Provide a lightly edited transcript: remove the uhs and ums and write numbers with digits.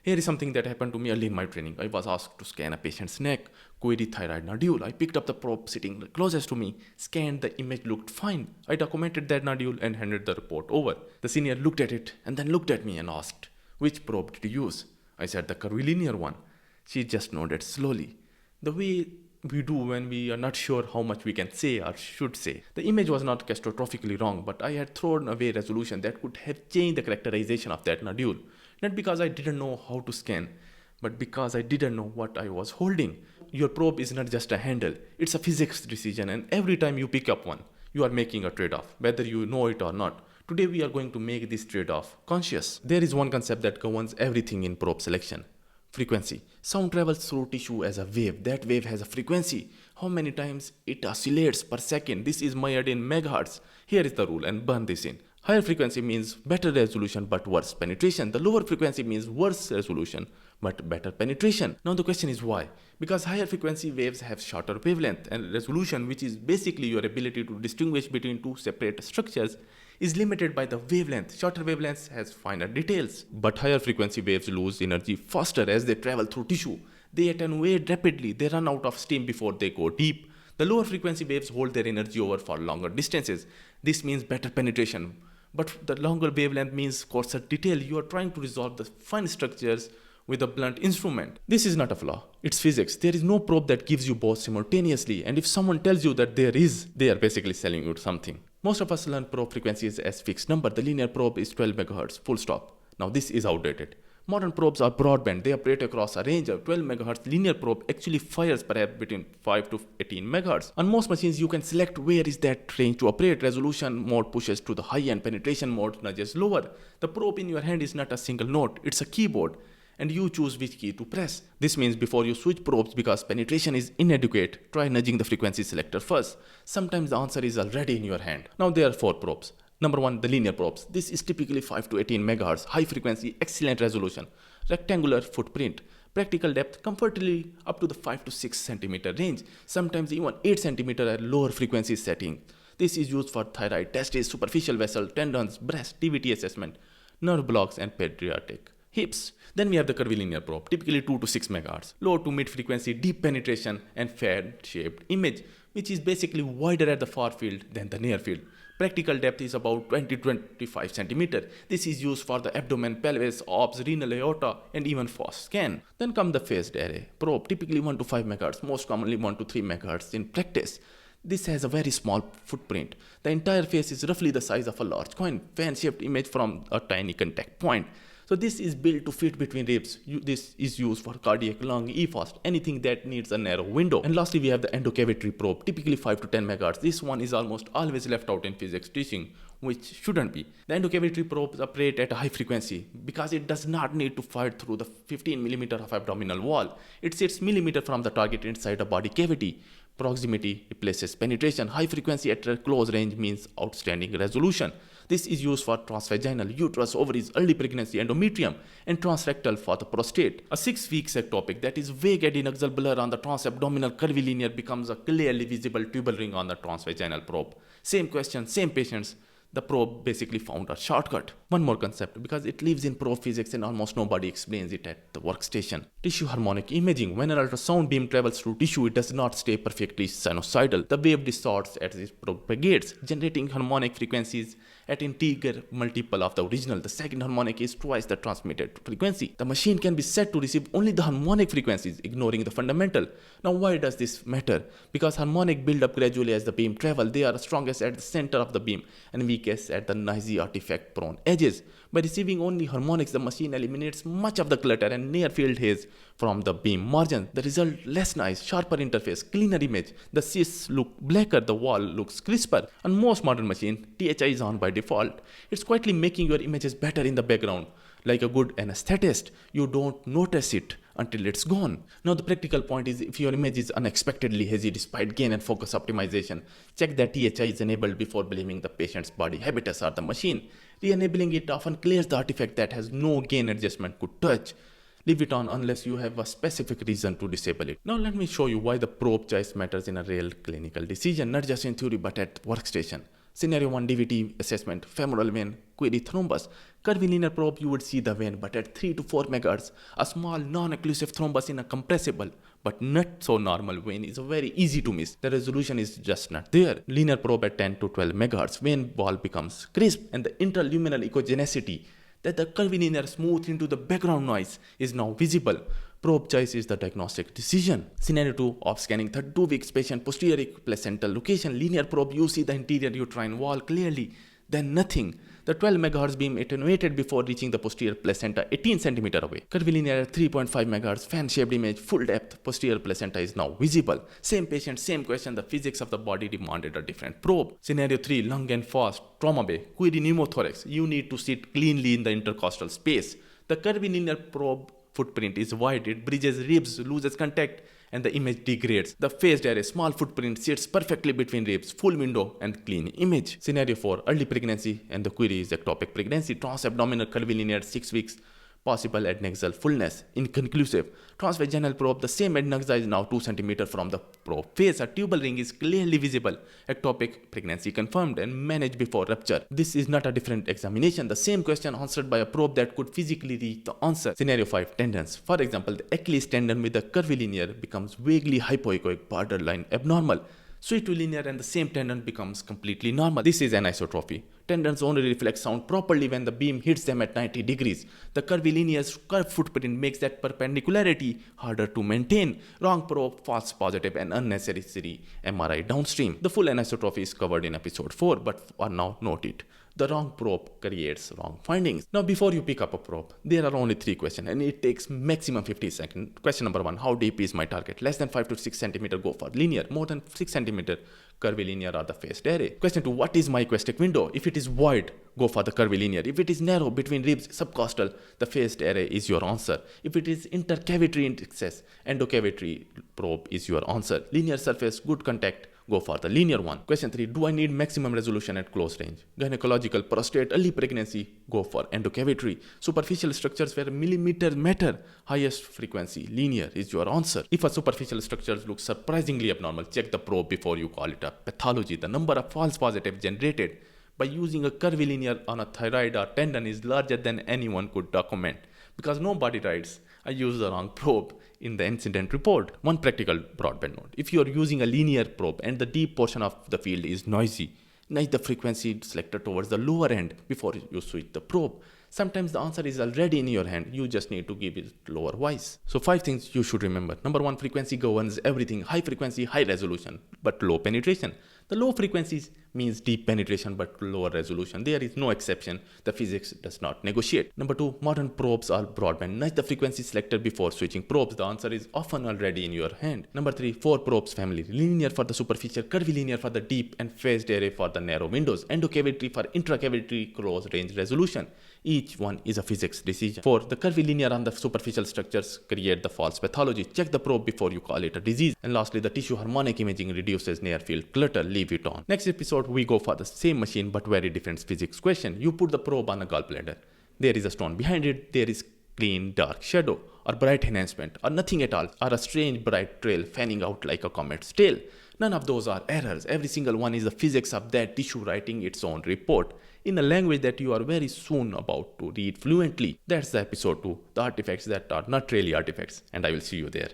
Here is something that happened to me early in my training. I was asked to scan a patient's neck, query thyroid nodule. I picked up the probe sitting closest to me, scanned, the image looked fine. I documented that nodule and handed the report over. The senior looked at it and then looked at me and asked, "Which probe did you use?" I said, "The curvilinear one." She just nodded slowly, the way we do when we are not sure how much we can say or should say. The image was not catastrophically wrong, but I had thrown away resolution that could have changed the characterization of that nodule. Not because I didn't know how to scan, but because I didn't know what I was holding. Your probe is not just a handle, it's a physics decision, and every time you pick up one, you are making a trade-off, whether you know it or not. Today we are going to make this trade-off conscious. There is one concept that governs everything in probe selection. Frequency. Sound travels through tissue as a wave. That wave has a frequency. How many times it oscillates per second? This is measured in megahertz. Here is the rule, and burn this in. Higher frequency means better resolution but worse penetration. The lower frequency means worse resolution but better penetration. Now the question is why? Because higher frequency waves have shorter wavelength, and resolution, which is basically your ability to distinguish between two separate structures, is limited by the wavelength. Shorter wavelengths has finer details. But higher frequency waves lose energy faster as they travel through tissue. They attenuate rapidly. They run out of steam before they go deep. The lower frequency waves hold their energy over for longer distances. This means better penetration. But the longer wavelength means coarser detail. You are trying to resolve the fine structures with a blunt instrument. This is not a flaw, it's physics. There is no probe that gives you both simultaneously, and if someone tells you that there is, they are basically selling you something. Most of us learn probe frequencies as fixed number. The linear probe is 12 MHz, full stop. Now this is outdated. Modern probes are broadband. They operate across a range of 12 MHz. Linear probe actually fires perhaps between 5 to 18 MHz. On most machines, you can select where is that range to operate. Resolution mode pushes to the high end, penetration mode nudges lower. The probe in your hand is not a single node, it's a keyboard, and you choose which key to press. This means before you switch probes, because penetration is inadequate, try nudging the frequency selector first. Sometimes the answer is already in your hand. Now there are 4 probes. Number 1, the linear probes. This is typically 5 to 18 MHz, high frequency, excellent resolution, rectangular footprint, practical depth comfortably up to the 5 to 6 centimeter range, sometimes even 8 centimeter at lower frequency setting. This is used for thyroid testes, superficial vessel, tendons, breast, DVT assessment, nerve blocks, and pediatric hips. Then we have the curvilinear probe, typically 2 to 6 MHz, low to mid frequency, deep penetration, and fan-shaped image, which is basically wider at the far field than the near field. Practical depth is about 20 to 25 centimeter. This is used for the abdomen, pelvis, orbs, renal aorta, and even fast scan. Then come the phased array probe, typically 1 to 5 MHz, most commonly 1 to 3 MHz in practice. This has a very small footprint. The entire face is roughly the size of a large coin, fan-shaped image from a tiny contact point. So this is built to fit between ribs. This is used for cardiac, lung, EFAST, anything that needs a narrow window. And lastly, we have the endocavitary probe, typically 5 to 10 MHz. This one is almost always left out in physics teaching, which shouldn't be. The endocavitary probes operate at a high frequency because it does not need to fire through the 15 millimeter of abdominal wall. It sits millimeter from the target inside a body cavity. Proximity replaces penetration. High frequency at close range means outstanding resolution. This is used for transvaginal, uterus, ovaries, early pregnancy, endometrium, and transrectal for the prostate. A 6-week ectopic that is vague adnexal blur on the transabdominal curvilinear becomes a clearly visible tubal ring on the transvaginal probe. Same question, same patients. The probe basically found a shortcut. One more concept, because it lives in probe physics and almost nobody explains it at the workstation. Tissue harmonic imaging. When an ultrasound beam travels through tissue, it does not stay perfectly sinusoidal. The wave distorts as it propagates, generating harmonic frequencies at integer multiple of the original. The second harmonic is twice the transmitted frequency. The machine can be set to receive only the harmonic frequencies, ignoring the fundamental. Now why does this matter? Because harmonic build up gradually as the beam travels. They are strongest at the center of the beam and weakest at the noisy artifact prone edges. By receiving only harmonics, the machine eliminates much of the clutter and near field haze from the beam margin. The result, less noise, sharper interface, cleaner image. The cysts look blacker, the wall looks crisper. On most modern machines, THI is on by default. It's quietly making your images better in the background. Like a good anesthetist, you don't notice it until it's gone. Now the practical point is, if your image is unexpectedly hazy despite gain and focus optimization, check that THI is enabled before blaming the patient's body habitus or the machine. Re-enabling it often clears the artifact that has no gain adjustment could touch. Leave it on unless you have a specific reason to disable it. Now let me show you why the probe choice matters in a real clinical decision, not just in theory but at workstation. Scenario 1, DVT assessment, femoral vein Query thrombus. Curvilinear probe, you would see the vein, but at 3 to 4 megahertz, a small non-occlusive thrombus in a compressible but not so normal vein is very easy to miss. The resolution is just not there. Linear probe at 10 to 12 megahertz, vein wall becomes crisp, and the interluminal echogenicity that the curvilinear smooth into the background noise is now visible. Probe choice is the diagnostic decision. Scenario 2 of scanning 32 weeks patient posterior placental location. Linear probe, you see the interior uterine wall clearly, then nothing. The 12 MHz beam attenuated before reaching the posterior placenta 18 cm away. Curvilinear 3.5 MHz fan-shaped image, full depth, posterior placenta is now visible. Same patient, same question, the physics of the body demanded a different probe. Scenario 3, lung and fast, trauma bay, query pneumothorax. You need to sit cleanly in the intercostal space. The curvilinear probe footprint is wide, it bridges ribs, loses contact, and the image degrades. The phased array, small footprint, sits perfectly between ribs, full window, and clean image. Scenario 4, early pregnancy, and the query is ectopic pregnancy. Transabdominal curvilinear 6 weeks, possible adnexal fullness, inconclusive. Transvaginal probe, the same adnexa is now 2 cm from the probe face. A tubal ring is clearly visible. Ectopic pregnancy confirmed and managed before rupture. This is not a different examination. The same question answered by a probe that could physically reach the answer. Scenario 5, tendons. For example, the Achilles tendon with the curvilinear becomes vaguely hypoechoic, borderline abnormal. Switch to linear and the same tendon becomes completely normal. This is anisotropy. Tendons only reflect sound properly when the beam hits them at 90 degrees. The curvilinear's curved footprint makes that perpendicularity harder to maintain. Wrong probe, false positive, and unnecessary MRI downstream. The full anisotropy is covered in episode 4, but for now note it. The wrong probe creates wrong findings. Now before you pick up a probe, there are only 3 questions and it takes maximum 50 seconds. Question number 1, how deep is my target? Less than 5 to 6 cm, go for linear. More than 6 cm, curvilinear or the phased array. Question 2, what is my aquestic window? If it is wide, go for the curvilinear. If it is narrow between ribs, subcostal, the phased array is your answer. If it is intercavitary in excess, endocavitary probe is your answer. Linear surface, good contact, go for the linear one. Question 3, do I need maximum resolution at close range? Gynecological, prostate, early pregnancy, go for endocavitary. Superficial structures where millimeters matter, highest frequency, linear is your answer. If a superficial structure looks surprisingly abnormal, check the probe before you call it a pathology. The number of false positives generated by using a curvilinear on a thyroid or tendon is larger than anyone could document. Because nobody writes, I used the wrong probe in the incident report. One practical broadband note. If you are using a linear probe and the deep portion of the field is noisy, nudge the frequency selector towards the lower end before you switch the probe. Sometimes the answer is already in your hand. You just need to give it lower voice. So 5 things you should remember. Number 1, frequency governs everything. High frequency, high resolution, but low penetration. The low frequencies means deep penetration but lower resolution. There is no exception. The physics does not negotiate. Number 2, modern probes are broadband. Nudge the frequency selector before switching probes. The answer is often already in your hand. Number 3, 4 probes family. Linear for the superficial, curvilinear for the deep, and phased array for the narrow windows. Endocavitary for intracavitary close range resolution. Each one is a physics decision. 4, the curvilinear on the superficial structures create the false pathology. Check the probe before you call it a disease. And lastly, the tissue harmonic imaging reduces near field clutter. Leave it on. Next episode, we go for the same machine but very different physics question. You put the probe on a gallbladder. There is a stone behind it. There is clean dark shadow or bright enhancement or nothing at all or a strange bright trail fanning out like a comet's tail. None of those are errors. Every single one is the physics of that tissue writing its own report in a language that you are very soon about to read fluently. That's the episode 2, the artifacts that are not really artifacts, and I will see you there.